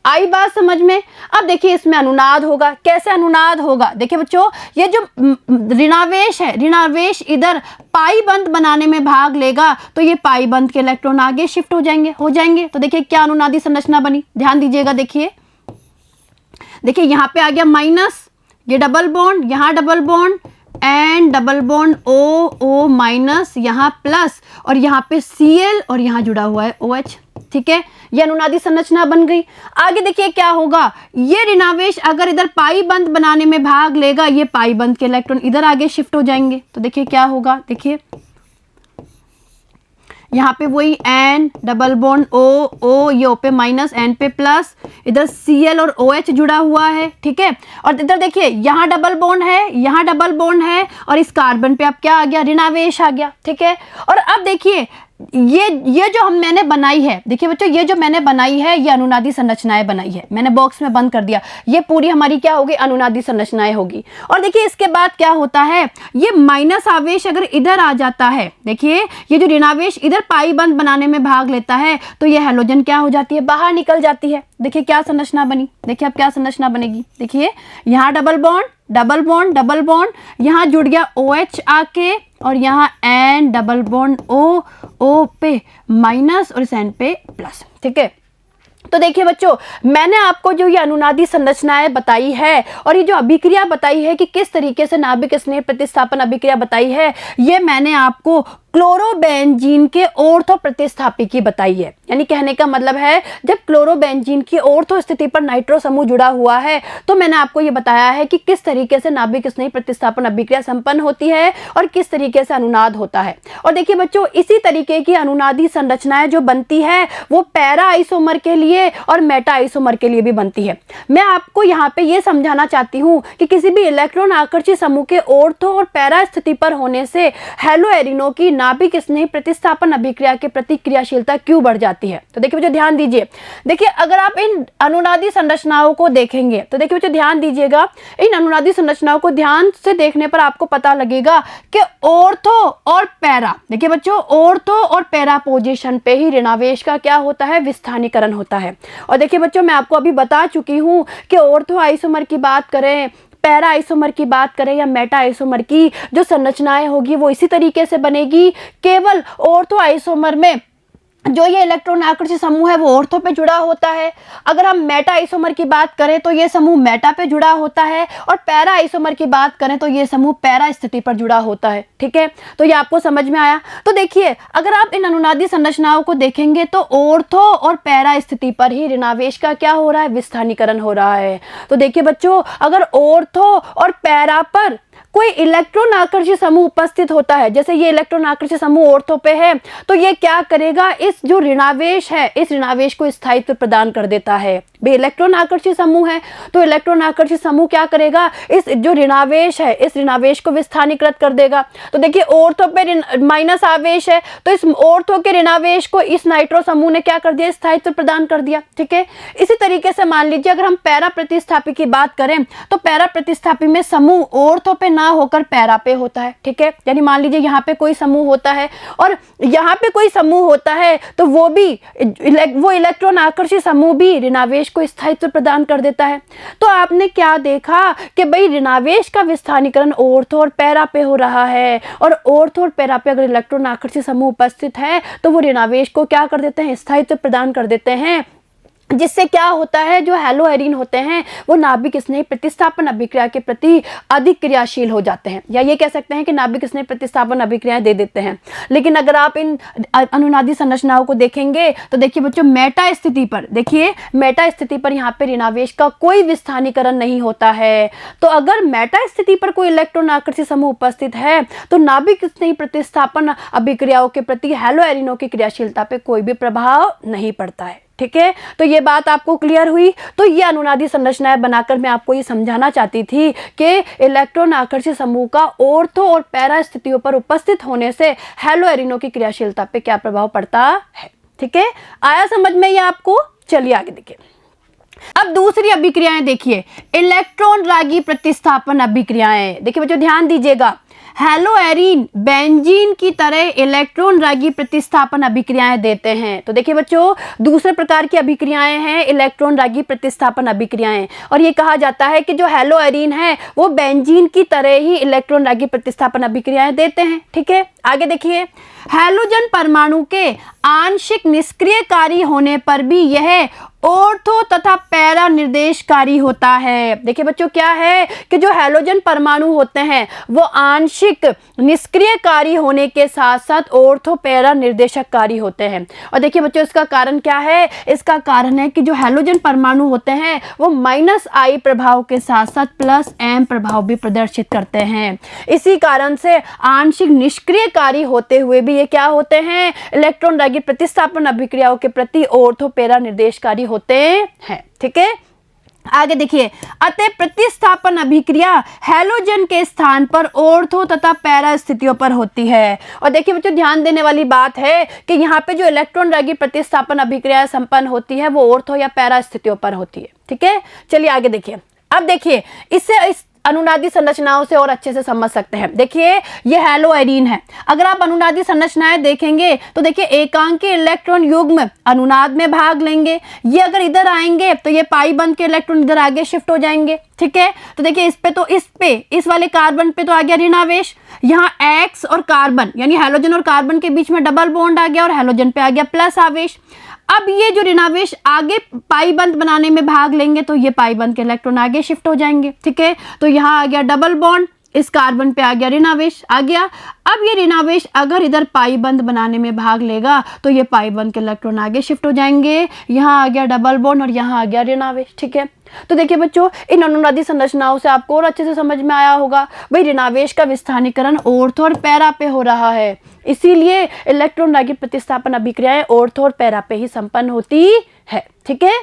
आई बात समझ में। अब देखिए इसमें अनुनाद होगा। कैसे अनुनाद होगा, देखिए बच्चों, ये जो ऋणावेश है, ऋणावेश इधर पाई बंध बनाने में भाग लेगा तो ये पाई बंध के इलेक्ट्रॉन आगे शिफ्ट हो जाएंगे। तो देखिए क्या अनुनादी संरचना बनी, ध्यान दीजिएगा। देखिए यहाँ पे आ गया माइनस, ये डबल बॉन्ड, यहाँ double bond and double bond O minus, यहाँ प्लस और यहाँ पे Cl और यहाँ जुड़ा हुआ है OH। ठीक है, ये अनुनादी संरचना बन गई। आगे देखिए क्या होगा, ये ऋणावेश अगर इधर पाई बंध बनाने में भाग लेगा ये पाई बंध के इलेक्ट्रॉन इधर आगे शिफ्ट हो जाएंगे। तो देखिए क्या होगा, देखिए यहाँ पे वही N डबल बॉन्ड O ये O पे माइनस, N पे प्लस, इधर Cl और OH जुड़ा हुआ है। ठीक है, और इधर देखिए यहाँ डबल बॉन्ड है, यहाँ डबल बॉन्ड है और इस कार्बन पे अब क्या आ गया, ऋणावेश आ गया। ठीक है, और अब देखिए ये जो मैंने बनाई है, देखिए बच्चों ये जो मैंने बनाई है ये अनुनादी संरचनाएं बनाई है, मैंने बॉक्स में बंद कर दिया। ये पूरी हमारी क्या होगी, अनुनादी संरचनाएं होगी। और देखिए इसके बाद क्या होता है, ये माइनस आवेश अगर इधर आ जाता है, देखिए ये जो ऋणावेश इधर पाई बंध बनाने में भाग लेता है तो ये हैलोजन क्या हो जाती है, बाहर निकल जाती है। देखिए क्या संरचना बनी, देखिए अब क्या संरचना बनेगी। देखिए यहाँ double bond double bond double bond, यहाँ जुड़ गया OH आके और यहाँ N डबल बॉन्ड O पे माइनस और इस N पे प्लस। ठीक है, तो देखिए बच्चों, मैंने आपको जो ये अनुनादी संरचनाएं बताई है और ये जो अभिक्रिया बताई है कि किस तरीके से नाभिक स्नेह प्रतिस्थापन अभिक्रिया बताई है, ये मैंने आपको क्लोरोबेंजीन के ऑर्थो प्रतिस्थापी की बताई है। यानी कहने का मतलब है, जब क्लोरोबेंजीन की ऑर्थो स्थिति पर नाइट्रो समूह जुड़ा हुआ है तो मैंने आपको ये बताया है कि किस तरीके से नाभिक स्नेही प्रतिस्थापन अभिक्रिया संपन्न होती है और किस तरीके से अनुनाद होता है। और देखिए बच्चों, इसी तरीके की अनुनादी संरचनाएं जो बनती है वो पैरा आइसोमर के लिए और मेटा आइसोमर के लिए भी बनती है। मैं आपको यहाँ पे ये समझाना चाहती हूँ कि किसी भी इलेक्ट्रॉन आकर्षित समूह के ऑर्थो और पैरा स्थिति पर होने से हैलोएरिनो की नाभिक स्नेही प्रतिस्थापन अभिक्रिया के प्रति क्रियाशीलता क्यों बढ़ जाती है। तो देखिए बच्चों, ध्यान दीजिए। देखिए, अगर आप इन अनुनादी संरचनाओं को देखेंगे तो देखिए बच्चों, ध्यान दीजिएगा, इन अनुनादी संरचनाओं को ध्यान से देखने पर आपको पता लगेगा कि ऑर्थो और पैरा, देखिए बच्चों, ऑर्थो और पैरा पोजीशन पे ही ऋणावेश का क्या होता है, विस्थानीकरण होता है। और देखिए बच्चों, मैं आपको अभी बता चुकी हूँ कि ऑर्थो आइसोमर की बात करें, पैरा आइसोमर की बात करें या मेटा आइसोमर की जो संरचनाएं होगी वो इसी तरीके से बनेगी। केवल ऑर्थो आइसोमर में जो ये इलेक्ट्रॉन आकर्षित समूह है वो ऑर्थो पे जुड़ा होता है। अगर हम मेटा आइसोमर की बात करें तो ये समूह मेटा पे जुड़ा होता है, और पैरा आइसोमर की बात करें तो ये समूह पैरा स्थिति पर जुड़ा होता है। ठीक है, तो ये आपको समझ में आया। तो देखिए, अगर आप इन अनुनादी संरचनाओं को देखेंगे तो ऑर्थो और पैरा स्थिति पर ही ऋणावेश का क्या हो रहा है, विस्थानीकरण हो रहा है। तो देखिए बच्चों, अगर ऑर्थो और पैरा पर कोई इलेक्ट्रॉन आकर्षित समूह उपस्थित होता है, जैसे ये इलेक्ट्रॉन आकर्षित समूह ऑर्थो पे है, तो ये क्या करेगा, इस जो ऋणावेश है इस ऋणावेश को स्थायित्व प्रदान कर देता है। भाई इलेक्ट्रॉन आकर्षित समूह है तो इलेक्ट्रॉन आकर्षित समूह क्या करेगा, इस जो ऋणावेश है इस ऋणावेश को विस्थानीकृत कर देगा। तो देखिए, ऑर्थो पे माइनस आवेश है तो इस ऑर्थो के ऋणावेश को इस नाइट्रो समूह ने क्या कर दिया, स्थायित्व प्रदान कर दिया। ठीक है, इसी तरीके से मान लीजिए अगर हम पैरा प्रतिस्थापी की बात करें तो पैरा प्रतिस्थापी में समूह ऑर्थो पे ना होकर पैरा पे होता है। ठीक है, यानी मान लीजिए यहाँ पे कोई समूह होता है और यहाँ पे कोई समूह होता है तो वो इलेक्ट्रॉन आकर्षित समूह भी ऋणावेश को स्थायित्व प्रदान कर देता है। तो आपने क्या देखा कि भाई ऋणावेश का विस्थानीकरण ऑर्थो और पैरा पे हो रहा है, और ऑर्थो और पैरा पे अगर इलेक्ट्रॉन आकर्षित समूह उपस्थित है तो वो ऋणावेश को क्या कर देते हैं, स्थायित्व प्रदान कर देते हैं, जिससे क्या होता है, जो हैलोएरिन होते हैं वो नाभिक स्नेही प्रतिस्थापन अभिक्रिया के प्रति अधिक क्रियाशील हो जाते हैं, या ये कह सकते हैं कि नाभिक स्नेही प्रतिस्थापन अभिक्रियाएं दे देते हैं। लेकिन अगर आप इन अनुनादी संरचनाओं को देखेंगे तो देखिए बच्चों, मेटा स्थिति पर, देखिए मेटा स्थिति पर यहाँ पे ऋणावेश का कोई विस्थानीकरण नहीं होता है। तो अगर मेटा स्थिति पर कोई इलेक्ट्रॉन आकर्षित समूह उपस्थित है तो नाभिक स्नेही प्रतिस्थापन अभिक्रियाओं के प्रति हैलोएरिनों की क्रियाशीलता पे कोई भी प्रभाव नहीं पड़ता है। ठीक है, तो ये बात आपको क्लियर हुई। तो ये अनुनादी संरचनाएं बनाकर मैं आपको ये समझाना चाहती थी कि इलेक्ट्रॉन आकर्षित समूह का ऑर्थो और पैरा स्थितियों पर उपस्थित होने से हैलोएरिनों की क्रियाशीलता पे क्या प्रभाव पड़ता है। ठीक है, आया समझ में ये आपको। चलिए आगे देखिए। अब दूसरी अभिक्रियाएं देखिए, इलेक्ट्रॉन रागी प्रतिस्थापन अभिक्रियाएं। देखिए बच्चों, ध्यान दीजिएगा, हैलोएरिन बेंजीन की तरह इलेक्ट्रॉन रागी प्रतिस्थापन अभिक्रियाएं देते हैं। तो देखिए बच्चों, दूसरे प्रकार की अभिक्रियाएं हैं इलेक्ट्रॉन रागी प्रतिस्थापन अभिक्रियाएं, और ये कहा जाता है कि जो हैलोएरिन है वो बेंजीन की तरह ही इलेक्ट्रॉन रागी प्रतिस्थापन अभिक्रियाएं देते हैं। ठीक है, आगे देखिए, हैलोजन परमाणु के आंशिक निष्क्रियकारी होने पर भी यह ऑर्थो तथा पैरा निर्देशकारी होता है। देखिए बच्चों, क्या है कि जो हैलोजन परमाणु होते हैं वो आंशिक निष्क्रियकारी होने के साथ साथ ऑर्थो पैरा निर्देशककारी होते हैं। और देखिए बच्चों, इसका कारण क्या है, इसका कारण है कि जो हैलोजन परमाणु होते हैं वो -I प्रभाव के साथ साथ +M प्रभाव भी प्रदर्शित करते हैं। इसी कारण से आंशिक निष्क्रियकारी होते हुए भी ये क्या होते हैं, इलेक्ट्रॉन रागी प्रतिस्थापन अभिक्रियाओं के प्रति ऑर्थो पैरा निर्देशकारी होते हैं। ठीक है, आगे देखिए, अतः प्रतिस्थापन अभिक्रिया हैलोजन के स्थान पर ऑर्थो तथा पैरा स्थितियों पर होती है। और देखिए बच्चों, ध्यान देने वाली बात है कि यहाँ पे जो इलेक्ट्रॉन रागी प्रतिस्थापन अभिक्रिया संपन्न होती है वो ऑर्थो या पैरा स्थितियों पर होती है। ठीक है, चलिए आगे देखिए। अब देखिए, इससे इस अनुनादी संरचनाओं से और अच्छे से समझ सकते हैं। देखिए, ये हैलोएरिन है। अगर आप अनुनादी संरचनाएं देखेंगे तो देखिए, एकांकी इलेक्ट्रॉन युग्म अनुनाद में भाग लेंगे। ये अगर इधर आएंगे तो ये पाई बंद के इलेक्ट्रॉन इधर आगे शिफ्ट हो जाएंगे। ठीक है, तो देखिए, इस वाले कार्बन पे तो आ गया ऋणावेश, यहाँ X और कार्बन यानी हैलोजन और कार्बन के बीच में डबल बॉन्ड आ गया और हैलोजन पे आ गया प्लस आवेश। अब ये जो ऋणावेश आगे पाई बंद बनाने में भाग लेंगे तो ये पाई बंद के इलेक्ट्रॉन आगे शिफ्ट हो जाएंगे, ठीक है। तो यहाँ आ गया डबल बॉन्ड, इस कार्बन पे आ गया ऋणावेश आ गया। अब ये ऋणावेश अगर इधर पाई बंद बनाने में भाग लेगा तो ये पाई बंद के इलेक्ट्रॉन आगे शिफ्ट हो जाएंगे। यहाँ आ गया डबल बॉन्ड और यहाँ आ गया ऋणावेश, ठीक है। तो देखिए बच्चों, इन अनुनादी संरचनाओं से आपको और अच्छे से समझ में आया होगा भाई ऋणावेश का विस्थानीकरण ऑर्थो और पैरा पे हो रहा है, इसीलिए इलेक्ट्रॉन रागी प्रतिस्थापन अभिक्रियाएं ऑर्थो और पैरा पे ही संपन्न होती है, ठीक है।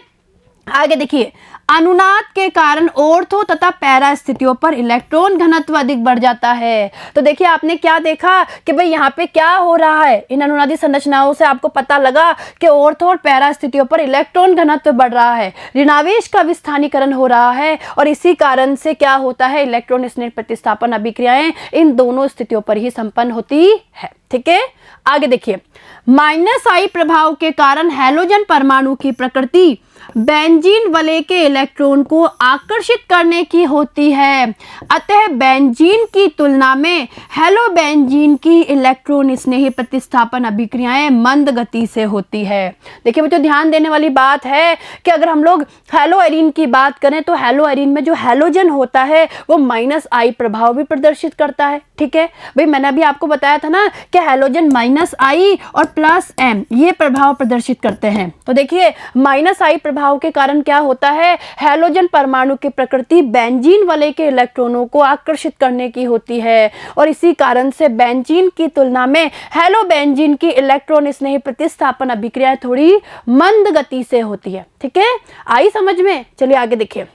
आगे देखिए, अनुनाद के कारण ऑर्थो तथा पैरा स्थितियों पर इलेक्ट्रॉन घनत्व अधिक बढ़ जाता है। तो देखिए आपने क्या देखा कि भाई यहाँ पे क्या हो रहा है, इन अनुनादी संरचनाओं से आपको पता लगा कि ऑर्थो और पैरा स्थितियों पर इलेक्ट्रॉन घनत्व बढ़ रहा है, ऋणावेश का विस्थानीकरण हो रहा है और इसी कारण से क्या होता है, इलेक्ट्रॉन स्नेह प्रतिस्थापन अभिक्रियाएं इन दोनों स्थितियों पर ही संपन्न होती है, ठीक है। आगे देखिए, -I प्रभाव के कारण हैलोजन परमाणु की प्रकृति बेंजीन वलय के इलेक्ट्रॉन को आकर्षित करने की होती है, अतः बेंजीन की तुलना में हेलोबेंजीन की इलेक्ट्रॉन स्नेही प्रतिस्थापन अभिक्रियाएं मंद गति से होती है। देखिए बच्चों, ध्यान देने वाली बात है कि अगर हम लोग हेलोएरीन की बात करें तो हेलोएरीन में जो हैलोजन होता है वो -I प्रभाव भी प्रदर्शित करता है, ठीक है। भाई मैंने अभी आपको बताया था ना कि हैलोजन -I और +M ये प्रभाव प्रदर्शित करते हैं। तो देखिए -I प्रभाव के कारण क्या होता है, हैलोजन परमाणु की प्रकृति बेंजीन वलय के इलेक्ट्रॉनों को आकर्षित करने की होती है और इसी कारण से बेंजीन की तुलना में हेलोबेंजीन की इलेक्ट्रॉन स्नेही प्रतिस्थापन अभिक्रिया थोड़ी मंद गति से होती है, ठीक है। आई समझ में? चलिए आगे देखिए।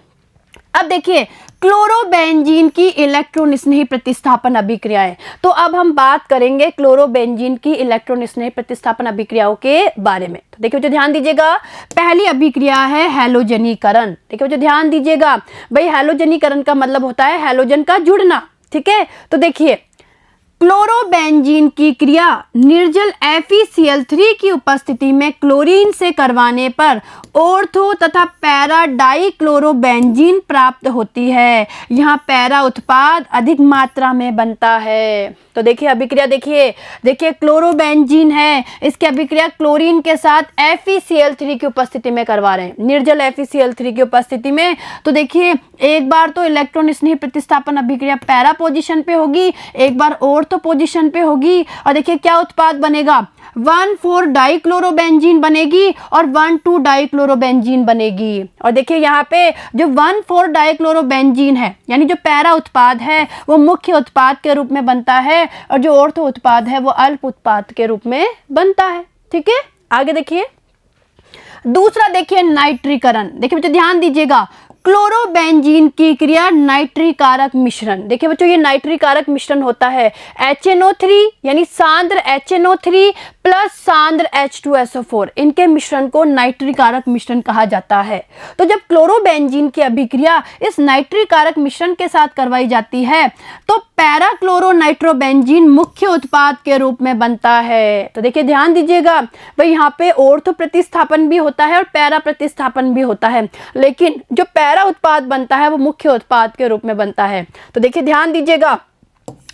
अब देखिए क्लोरोबेंजीन की इलेक्ट्रॉन स्नेही प्रतिस्थापन अभिक्रियाएं। तो अब हम बात करेंगे क्लोरोबेंजीन की इलेक्ट्रॉन स्नेही प्रतिस्थापन अभिक्रियाओं के बारे में। तो देखिए बच्चों ध्यान दीजिएगा, पहली अभिक्रिया है हैलोजनीकरण। देखिए बच्चों ध्यान दीजिएगा, भाई हैलोजनीकरण का मतलब होता है हैलोजन का जुड़ना, ठीक है। तो देखिए क्लोरोबेंजीन की क्रिया निर्जल FeCl3 की उपस्थिति में क्लोरीन से करवाने पर ऑर्थो तथा पैरा डाइक्लोरोबेंजीन प्राप्त होती है। यहाँ पैरा उत्पाद अधिक मात्रा में बनता है। तो देखिए अभिक्रिया देखिए क्लोरोबेंजीन है, इसकी अभिक्रिया क्लोरीन के साथ FeCl3 की उपस्थिति में करवा रहे हैं, निर्जल FeCl3 की उपस्थिति में। तो देखिए एक बार तो इलेक्ट्रॉन स्नेही प्रतिस्थापन अभिक्रिया पैरा पोजीशन पे होगी, एक बार ऑर्थो पोजीशन पे होगी और देखिए क्या उत्पाद बनेगा, 1,4 डाइक्लोरोबेंजीन बनेगी और 1,2 डाइक्लोरोबेंजीन बनेगी। और देखिए यहाँ पे जो 1,4 डाइक्लोरोबेंजीन है यानी जो पैरा उत्पाद है वो मुख्य उत्पाद के रूप में बनता है और जो ऑर्थो उत्पाद है वो अल्प उत्पाद के रूप में बनता है, ठीक है। आगे देखिए दूसरा, देखिए नाइट्रीकरण। देखिए बच्चों ध्यान दीजिएगा, क्लोरोबेंजीन की क्रिया नाइट्रीकारक मिश्रण। देखिए बच्चों ये नाइट्रीकारक मिश्रण होता है HNO3 यानी सांद्र HNO3 प्लस सांद्र H2SO4, इनके मिश्रण को नाइट्रीकारक मिश्रण कहा जाता है। तो जब क्लोरोबेंजीन की अभिक्रिया इस नाइट्रीकारक मिश्रण के साथ करवाई जाती है तो पैराक्लोरोनाइट्रोबेंजीन मुख्य उत्पाद के रूप में बनता है। तो देखिए ध्यान दीजिएगा, भाई यहाँ पे ऑर्थो प्रतिस्थापन भी होता है और पैरा प्रतिस्थापन भी होता है, लेकिन जो पैरा उत्पाद बनता है वो मुख्य उत्पाद के रूप में बनता है। तो देखिए ध्यान दीजिएगा,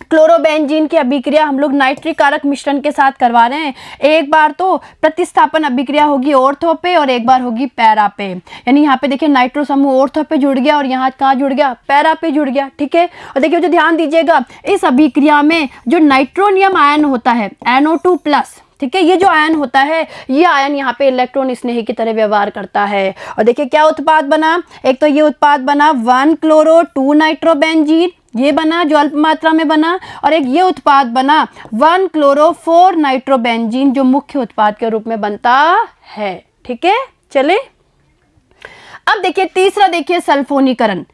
क्लोरोबेंजीन की अभिक्रिया हम लोग नाइट्रीकारक मिश्रण के साथ करवा रहे हैं। एक बार तो प्रतिस्थापन अभिक्रिया होगी ऑर्थो पे और एक बार होगी पैरा पे, यानी यहाँ पे देखिए नाइट्रो समूह ऑर्थो पे जुड़ गया और यहाँ कहाँ जुड़ गया, पैरा पे जुड़ गया, ठीक है। और देखिए जो ध्यान दीजिएगा, इस अभिक्रिया में जो नाइट्रोनियम आयन होता है NO2+, ठीक है, ये जो आयन होता है ये आयन यहाँ पे इलेक्ट्रॉन स्नेही की तरह व्यवहार करता है। और देखिए क्या उत्पाद बना, एक तो ये उत्पाद बना 1 क्लोरो 2 नाइट्रोबेंजीन, ये बना जो अल्प मात्रा में बना, और एक ये उत्पाद बना 1 क्लोरो 4 नाइट्रोबेंजीन जो मुख्य उत्पाद के रूप में बनता है, ठीक है। चले अब देखिए तीसरा, देखिए सल्फोनीकरण।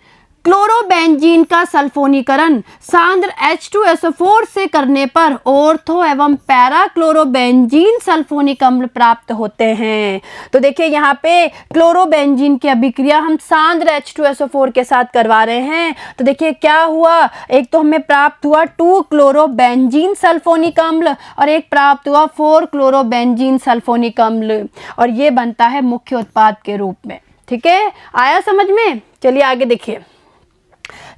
क्लोरोबेंजीन का सल्फोनीकरण सांद्र H2SO4 से करने पर ऑर्थो एवं पैरा क्लोरोबेंजीन सल्फोनिक अम्ल प्राप्त होते हैं। तो देखिए यहाँ पे क्लोरोबेंजीन की अभिक्रिया हम सांद्र H2SO4 के साथ करवा रहे हैं। तो देखिए क्या हुआ, एक तो हमें प्राप्त हुआ 2 क्लोरोबेंजीन सल्फोनिक अम्ल और एक प्राप्त हुआ 4 क्लोरोबेंजीन सल्फोनिक अम्ल, और ये बनता है मुख्य उत्पाद के रूप में, ठीक है। आया समझ में? चलिए आगे देखिए,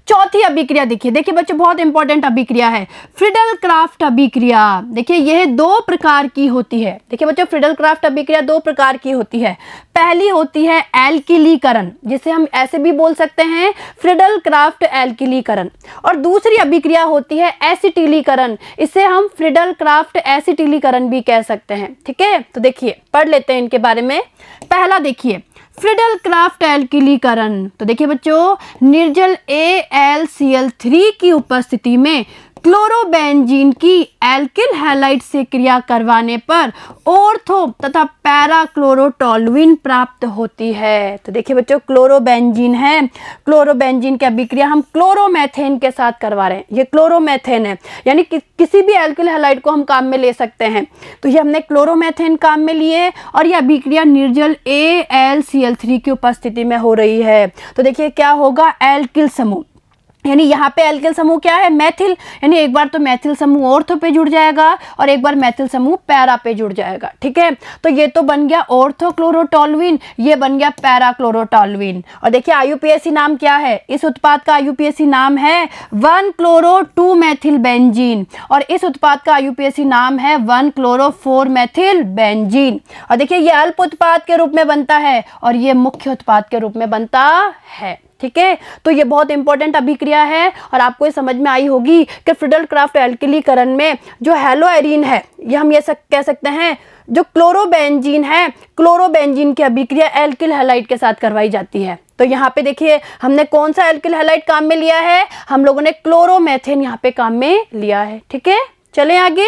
चौथी अभिक्रिया देखिए बच्चों बहुत इंपॉर्टेंट अभिक्रिया है, फ्रीडल क्राफ्ट अभिक्रिया। देखिए यह दो प्रकार की होती है। देखिए बच्चों फ्रीडल क्राफ्ट अभिक्रिया दो प्रकार की होती है। पहली होती है एल्किलीकरण, जिसे हम ऐसे भी बोल सकते हैं फ्रीडल क्राफ्ट एल्किलीकरण, और दूसरी अभिक्रिया होती है एसिटिलीकरण, इसे हम फ्रीडल क्राफ्ट एसिटिलीकरण भी कह सकते हैं। ठीक है, तो देखिए पढ़ लेते हैं इनके बारे में। पहला देखिए फ्रीडल क्राफ्ट एल्किलीकरण। तो देखिए बच्चों निर्जल AlCl3 की उपस्थिति में क्लोरोबेंजीन की एल्किल हैलाइड से क्रिया करवाने पर ऑर्थो तथा पैरा क्लोरोटोलुइन प्राप्त होती है। तो देखिए बच्चों क्लोरोबेंजीन है, क्लोरोबेंजीन की अभिक्रिया हम क्लोरोमेथेन के साथ करवा रहे हैं। ये क्लोरोमेथेन है, यानी किसी भी एल्किल हैलाइड को हम काम में ले सकते हैं। तो ये हमने क्लोरोमेथेन काम में लिए और ये अभिक्रिया निर्जल AlCl3 की उपस्थिति में हो रही है। तो देखिए क्या होगा, एल्किल समूह, यानी यहाँ पे एल्किल समूह क्या है, मैथिल, यानी एक बार तो मैथिल समूह ऑर्थो पे जुड़ जाएगा और एक बार मैथिल समूह पैरा पे जुड़ जाएगा। ठीक है, तो ये तो बन गया ऑर्थोक्लोरोटोलुइन, ये बन गया पैराक्लोरोटोलुइन। और देखिए IUPAC नाम क्या है, इस उत्पाद का IUPAC नाम है 1-क्लोरो-2-मेथिल-बेंजीन, और इस उत्पाद का IUPAC नाम है 1-क्लोरो-4-मेथिल-बेंजीन। और देखिए ये अल्प उत्पाद के रूप में बनता है और ये मुख्य उत्पाद के रूप में बनता है। ठीक है, तो ये बहुत इंपॉर्टेंट अभिक्रिया है और आपको ये समझ में आई होगी कि फ्रीडल क्राफ्ट एल्किलीकरण में जो हेलोएरीन है, ये हम ये कह सकते हैं जो क्लोरोबेंजीन है, क्लोरोबेंजीन की अभिक्रिया एल्किल हैलाइड के साथ करवाई जाती है। तो यहाँ पे देखिए हमने कौन सा एल्किल हैलाइड काम में लिया है, हम लोगों ने क्लोरोमेथेन यहाँ पे काम में लिया है। ठीक है, चलें आगे।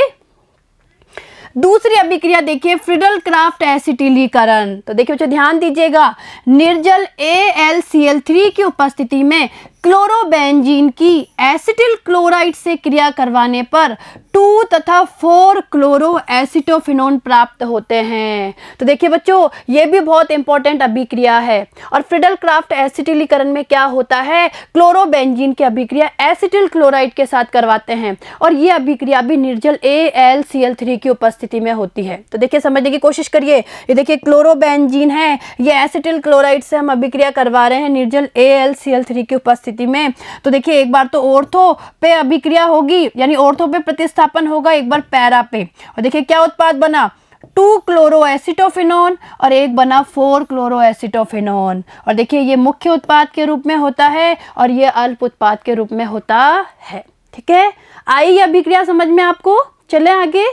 दूसरी अभिक्रिया देखिए फ्रीडल क्राफ्ट एसिटिलीकरण। तो देखिए बच्चों ध्यान दीजिएगा, निर्जल AlCl3 की उपस्थिति में क्लोरोबेंजीन की एसिटिल क्लोराइड से क्रिया करवाने पर 2 तथा 4 क्लोरो एसिटोफिनोन प्राप्त होते हैं। तो देखिए बच्चों ये भी बहुत इंपॉर्टेंट अभिक्रिया है। और फ्रीडल क्राफ्ट एसिटिलीकरण में क्या होता है, क्लोरोबेंजीन की अभिक्रिया एसिटिल क्लोराइड के साथ करवाते हैं और ये अभिक्रिया भी निर्जल AlCl3 की उपस्थिति में होती है। तो देखिए समझने की कोशिश करिए, ये देखिए क्लोरोबेंजीन है, ये एसिटिल क्लोराइड से हम अभिक्रिया करवा रहे हैं निर्जल AlCl3 की उपस्थिति में। तो देखिए एक बार तो ऑर्थो पे अभिक्रिया होगी, यानी ऑर्थो पे प्रतिस्थापन होगा, एक बार पैरा पे, और देखिए क्या उत्पाद बना, 2 क्लोरो एसिटोफिनोन और एक बना 4 क्लोरो एसिटोफिनोन। और देखिए ये मुख्य उत्पाद के रूप में होता है और ये अल्प उत्पाद के रूप में होता है। ठीक है, आई ये अभिक्रिया समझ में आपको। चलें आगे।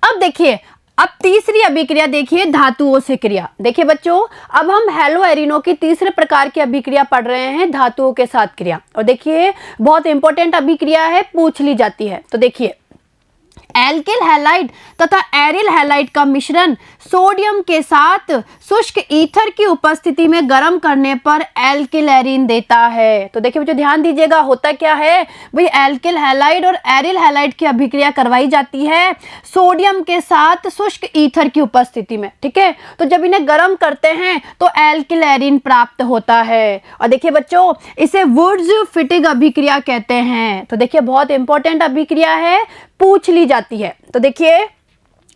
अब देखिए अब तीसरी अभिक्रिया देखिए धातुओं से क्रिया। देखिए बच्चों अब हम हेलोएरिनो की तीसरे प्रकार की अभिक्रिया पढ़ रहे हैं, धातुओं के साथ क्रिया। और देखिए बहुत इंपॉर्टेंट अभिक्रिया है, पूछ ली जाती है। तो देखिए एल्किल हैलाइड तथा एरिल हैलाइड का मिश्रण सोडियम के साथ शुष्क ईथर की उपस्थिति में गर्म करने पर एल्किलेरिन देता है। तो देखिए बच्चों ध्यान दीजिएगा, होता क्या है भाई, एल्किल हैलाइड और एरिल हैलाइड की अभिक्रिया करवाई जाती है सोडियम के साथ शुष्क ईथर की उपस्थिति में। ठीक है, तो जब इन्हें गर्म करते हैं तो एल्किलेरिन प्राप्त होता है। और देखिए बच्चों इसे वुड्स फिटिंग अभिक्रिया कहते हैं। तो देखिए बहुत इंपॉर्टेंट अभिक्रिया है, पूछ ली जाती है। तो देखिए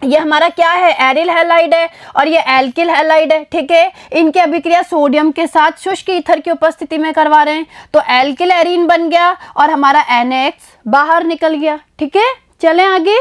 ये हमारा क्या है, एरिल हैलाइड है और ये एल्किल हैलाइड है। ठीक है, इनकी अभिक्रिया सोडियम के साथ शुष्क ईथर की उपस्थिति में करवा रहे हैं, तो एल्किलेरिन बन गया और हमारा NX बाहर निकल गया। ठीक है, चलें आगे।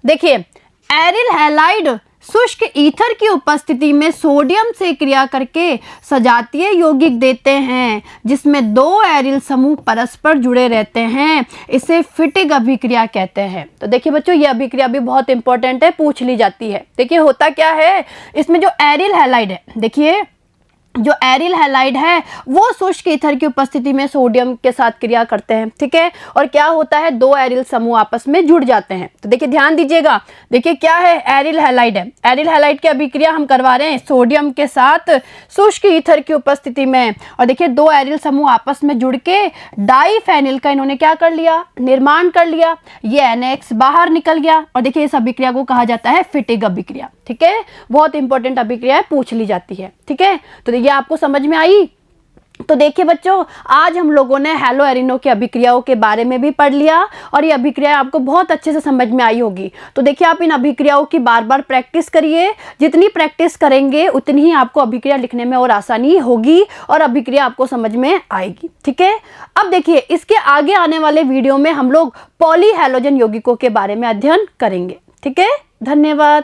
देखिए एरिल हैलाइड शुष्क ईथर की उपस्थिति में सोडियम से क्रिया करके सजातीय यौगिक देते हैं जिसमें 2 एरिल समूह परस्पर जुड़े रहते हैं, इसे फिटिंग अभिक्रिया कहते हैं। तो देखिए बच्चों ये अभिक्रिया भी बहुत इंपॉर्टेंट है, पूछ ली जाती है। देखिए होता क्या है, इसमें जो एरिल हैलाइड है, देखिए जो एरिल हैलाइड है वो शुष्क ईथर की उपस्थिति में सोडियम के साथ क्रिया करते हैं। ठीक है, और क्या होता है, 2 एरिल समूह आपस में जुड़ जाते हैं। तो देखिए ध्यान दीजिएगा, देखिए क्या है, एरिल हैलाइड है, एरिल हैलाइड की अभिक्रिया हम करवा रहे हैं सोडियम के साथ शुष्क ईथर की उपस्थिति में। और देखिए 2 एरिल समूह आपस में जुड़ के डाईफेनिल का इन्होंने क्या कर लिया, निर्माण कर लिया, ये NX बाहर निकल गया। और देखिए इस अभिक्रिया को कहा जाता है फिटिंग अभिक्रिया। ठीक है, बहुत इंपॉर्टेंट अभिक्रिया है, पूछ ली जाती है। ठीक है, तो ये आपको समझ में आई। तो देखिए बच्चों, आज हम लोगों ने हैलो एरिनो की अभिक्रियाओं के बारे में भी पढ़ लिया और ये अभिक्रिया आपको बहुत अच्छे से समझ में आई होगी। तो देखिए, आप इन अभिक्रियाओं की बार बार प्रैक्टिस करिए। जितनी प्रैक्टिस करेंगे उतनी ही आपको अभिक्रिया लिखने में और आसानी होगी और अभिक्रिया आपको समझ में आएगी। ठीक है, अब देखिए, इसके आगे आने वाले वीडियो में हम लोग पॉली हैलोजन यौगिकों के बारे में अध्ययन करेंगे। ठीक है, धन्यवाद।